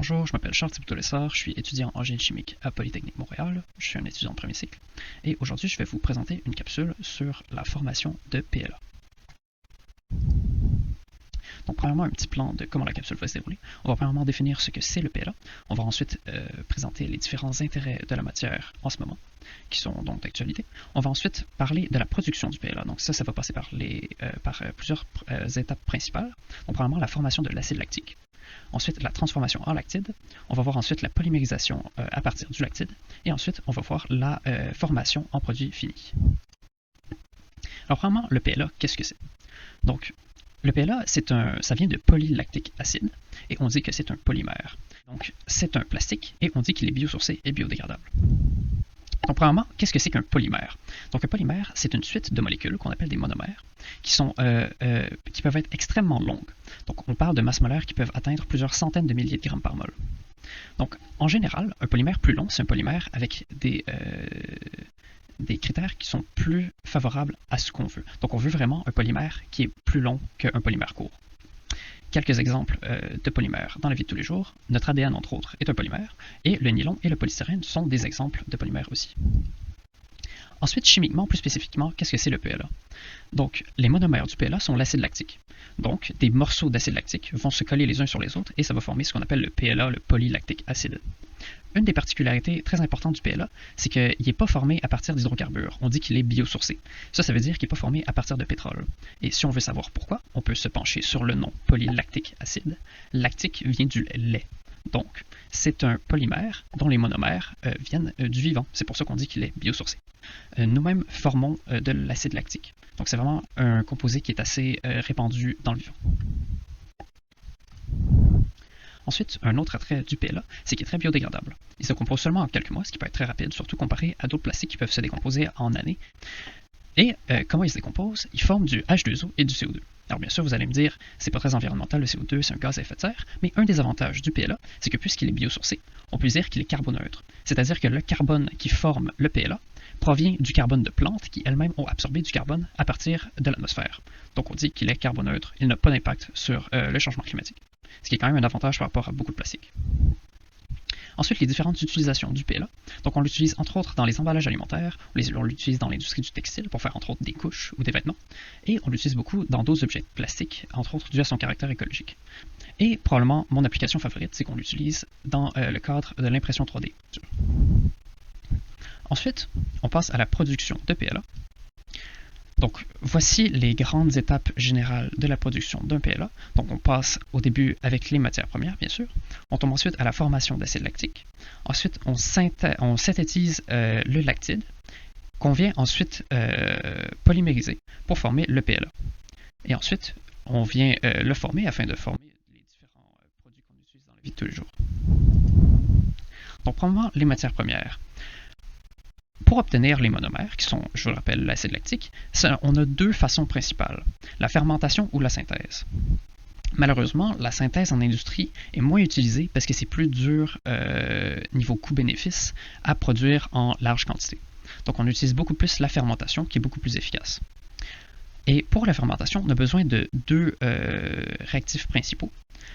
Bonjour, je m'appelle Charles Thibodeau-Lessard, je suis étudiant en génie chimique à Polytechnique Montréal, je suis un étudiant de premier cycle, et aujourd'hui je vais vous présenter une capsule sur la formation de PLA. Donc premièrement, un petit plan de comment la capsule va se dérouler. On va premièrement définir ce que c'est le PLA, on va ensuite présenter les différents intérêts de la matière en ce moment, qui sont donc d'actualité. On va ensuite parler de la production du PLA, donc ça va passer par plusieurs étapes principales. Donc premièrement, la formation de l'acide lactique. Ensuite, la transformation en lactide. On va voir ensuite la polymérisation à partir du lactide. Et ensuite, on va voir la formation en produit fini. Alors, premièrement, le PLA, qu'est-ce que c'est? Donc, le PLA, ça vient de polylactique acide, et on dit que c'est un polymère. Donc, c'est un plastique, et on dit qu'il est biosourcé et biodégradable. Donc, premièrement, qu'est-ce que c'est qu'un polymère? Donc, un polymère, c'est une suite de molécules qu'on appelle des monomères, qui peuvent être extrêmement longues. Donc, on parle de masses molaires qui peuvent atteindre plusieurs centaines de milliers de grammes par mol. Donc, en général, un polymère plus long, c'est un polymère avec des critères qui sont plus favorables à ce qu'on veut. Donc, on veut vraiment un polymère qui est plus long qu'un polymère court. Quelques exemples de polymères dans la vie de tous les jours. Notre ADN, entre autres, est un polymère, et le nylon et le polystyrène sont des exemples de polymères aussi. Ensuite, chimiquement, plus spécifiquement, qu'est-ce que c'est le PLA? Donc, les monomères du PLA sont l'acide lactique. Donc, des morceaux d'acide lactique vont se coller les uns sur les autres et ça va former ce qu'on appelle le PLA, le polylactique acide. Une des particularités très importantes du PLA, c'est qu'il n'est pas formé à partir d'hydrocarbures. On dit qu'il est biosourcé. Ça veut dire qu'il n'est pas formé à partir de pétrole. Et si on veut savoir pourquoi, on peut se pencher sur le nom polylactique acide. Lactique vient du lait. Donc, c'est un polymère dont les monomères viennent du vivant. C'est pour ça qu'on dit qu'il est biosourcé. Nous-mêmes formons de l'acide lactique. Donc, c'est vraiment un composé qui est assez répandu dans le vivant. Ensuite, un autre attrait du PLA, c'est qu'il est très biodégradable. Il se compose seulement en quelques mois, ce qui peut être très rapide, surtout comparé à d'autres plastiques qui peuvent se décomposer en années. Et comment il se décompose? Il forme du H2O et du CO2. Alors bien sûr, vous allez me dire, c'est pas très environnemental, le CO2, c'est un gaz à effet de serre, mais un des avantages du PLA, c'est que puisqu'il est biosourcé, on peut dire qu'il est carboneutre. C'est-à-dire que le carbone qui forme le PLA provient du carbone de plantes qui elles-mêmes ont absorbé du carbone à partir de l'atmosphère. Donc on dit qu'il est carboneutre, il n'a pas d'impact sur le changement climatique. Ce qui est quand même un avantage par rapport à beaucoup de plastiques. Ensuite, les différentes utilisations du PLA. Donc, on l'utilise entre autres dans les emballages alimentaires, on l'utilise dans l'industrie du textile pour faire entre autres des couches ou des vêtements, et on l'utilise beaucoup dans d'autres objets plastiques, entre autres dû à son caractère écologique. Et probablement, mon application favorite, c'est qu'on l'utilise dans le cadre de l'impression 3D. Ensuite, on passe à la production de PLA. Donc, voici les grandes étapes générales de la production d'un PLA. Donc, on passe au début avec les matières premières, bien sûr. On tombe ensuite à la formation d'acide lactique. Ensuite, on synthétise le lactide, qu'on vient ensuite polymériser pour former le PLA. Et ensuite, on vient le former afin de former les différents produits qu'on utilise dans la vie de tous les jours. Donc, premièrement, les matières premières. Pour obtenir les monomères, qui sont, je vous le rappelle, l'acide lactique, on a deux façons principales, la fermentation ou la synthèse. Malheureusement, la synthèse en industrie est moins utilisée parce que c'est plus dur niveau coût-bénéfice à produire en large quantité. Donc on utilise beaucoup plus la fermentation qui est beaucoup plus efficace. Et pour la fermentation, on a besoin de deux réactifs principaux.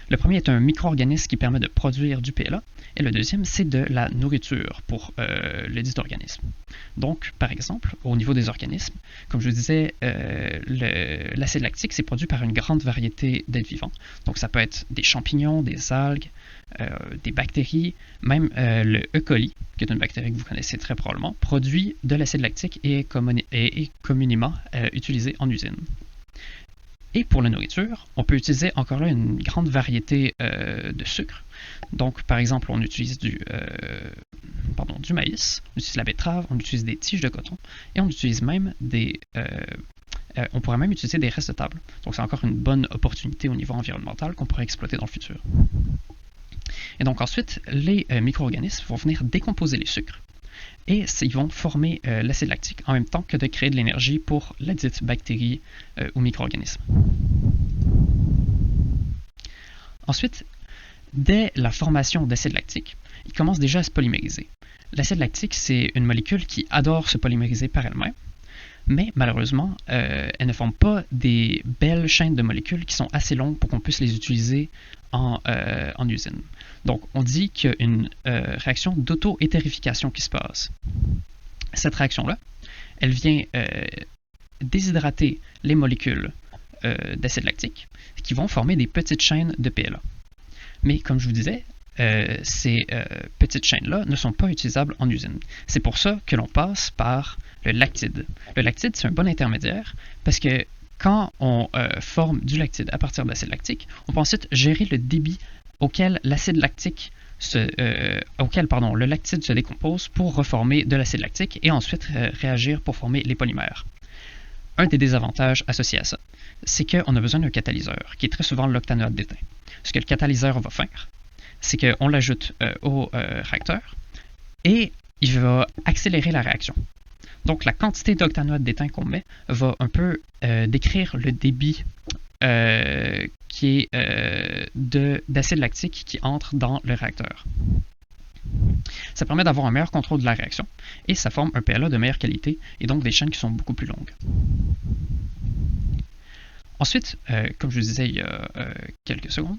Le premier est un micro-organisme qui permet de produire du PLA, et le deuxième, c'est de la nourriture pour le dit organisme. Donc, par exemple, au niveau des organismes, comme je vous disais, l'acide lactique, c'est produit par une grande variété d'êtres vivants. Donc, ça peut être des champignons, des algues, des bactéries, même le E. coli, qui est une bactérie que vous connaissez très probablement, produit de l'acide lactique et est communément utilisé en usine. Et pour la nourriture, on peut utiliser encore là une grande variété de sucres. Donc, par exemple, on utilise du maïs, on utilise la betterave, on utilise des tiges de coton, et on utilise même on pourrait même utiliser des restes de table. Donc, c'est encore une bonne opportunité au niveau environnemental qu'on pourrait exploiter dans le futur. Et donc ensuite, les micro-organismes vont venir décomposer les sucres. Et ils vont former l'acide lactique en même temps que de créer de l'énergie pour la dite bactérie ou micro-organisme. Ensuite, dès la formation d'acide lactique, il commence déjà à se polymériser. L'acide lactique, c'est une molécule qui adore se polymériser par elle-même. Mais malheureusement, elles ne forment pas des belles chaînes de molécules qui sont assez longues pour qu'on puisse les utiliser en usine. Donc, on dit qu'il y a une réaction d'auto-éthérification qui se passe. Cette réaction-là, elle vient déshydrater les molécules d'acide lactique qui vont former des petites chaînes de PLA. Mais comme je vous disais, ces petites chaînes-là ne sont pas utilisables en usine. C'est pour ça que l'on passe par le lactide. Le lactide, c'est un bon intermédiaire parce que quand on forme du lactide à partir d'acide lactique, on peut ensuite gérer le débit auquel le lactide se décompose pour reformer de l'acide lactique et ensuite réagir pour former les polymères. Un des désavantages associés à ça, c'est qu'on a besoin d'un catalyseur, qui est très souvent l'octanoate d'étain. Ce que le catalyseur va faire, c'est qu'on l'ajoute au réacteur et il va accélérer la réaction. Donc la quantité d'octanoate d'étain qu'on met va un peu décrire le débit qui est d'acide lactique qui entre dans le réacteur. Ça permet d'avoir un meilleur contrôle de la réaction et ça forme un PLA de meilleure qualité et donc des chaînes qui sont beaucoup plus longues. Ensuite, comme je vous disais il y a quelques secondes,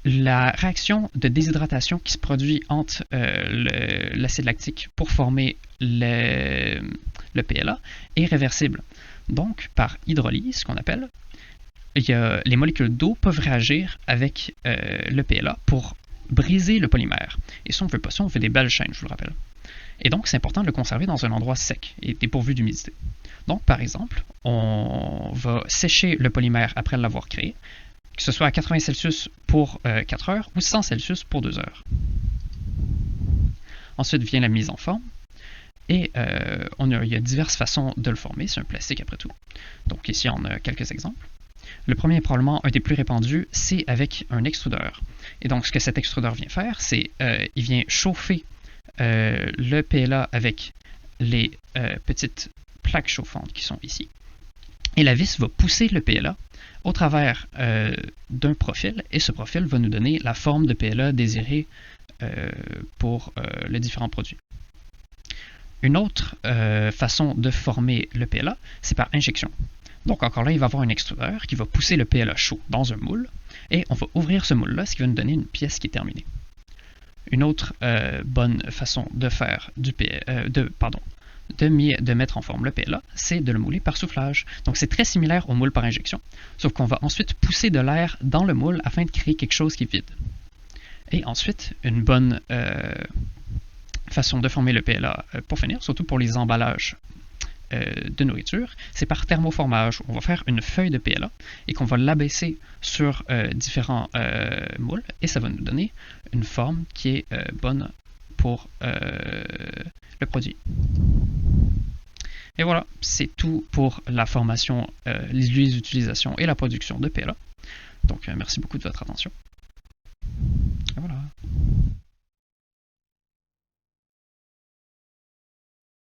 la réaction de déshydratation qui se produit entre l'acide lactique pour former le PLA est réversible. Donc, par hydrolyse, qu'on appelle, les molécules d'eau peuvent réagir avec le PLA pour briser le polymère. Et ça, on ne veut pas ça, on fait des belles chaînes, je vous le rappelle. Et donc, c'est important de le conserver dans un endroit sec et dépourvu d'humidité. Donc, par exemple, on va sécher le polymère après l'avoir créé, que ce soit à 80 Celsius pour 4 heures ou 100 Celsius pour 2 heures. Ensuite vient la mise en forme. Et il y a diverses façons de le former, c'est un plastique après tout. Donc ici, on a quelques exemples. Le premier, probablement un des plus répandus, c'est avec un extrudeur. Et donc, ce que cet extrudeur vient faire, c'est il vient chauffer le PLA avec les petites plaques chauffantes qui sont ici. Et la vis va pousser le PLA au travers d'un profil, et ce profil va nous donner la forme de PLA désirée pour les différents produits. Une autre façon de former le PLA, c'est par injection. Donc encore là, il va y avoir un extrudeur qui va pousser le PLA chaud dans un moule, et on va ouvrir ce moule-là, ce qui va nous donner une pièce qui est terminée. Une autre bonne façon de faire de mettre en forme le PLA, c'est de le mouler par soufflage. Donc c'est très similaire au moule par injection, sauf qu'on va ensuite pousser de l'air dans le moule afin de créer quelque chose qui est vide. Et ensuite, une bonne façon de former le PLA pour finir, surtout pour les emballages de nourriture, c'est par thermoformage. On va faire une feuille de PLA et qu'on va l'abaisser sur différents moules et ça va nous donner une forme qui est bonne pour le produit. Et voilà, c'est tout pour la formation, les utilisations et la production de PLA. Donc, merci beaucoup de votre attention.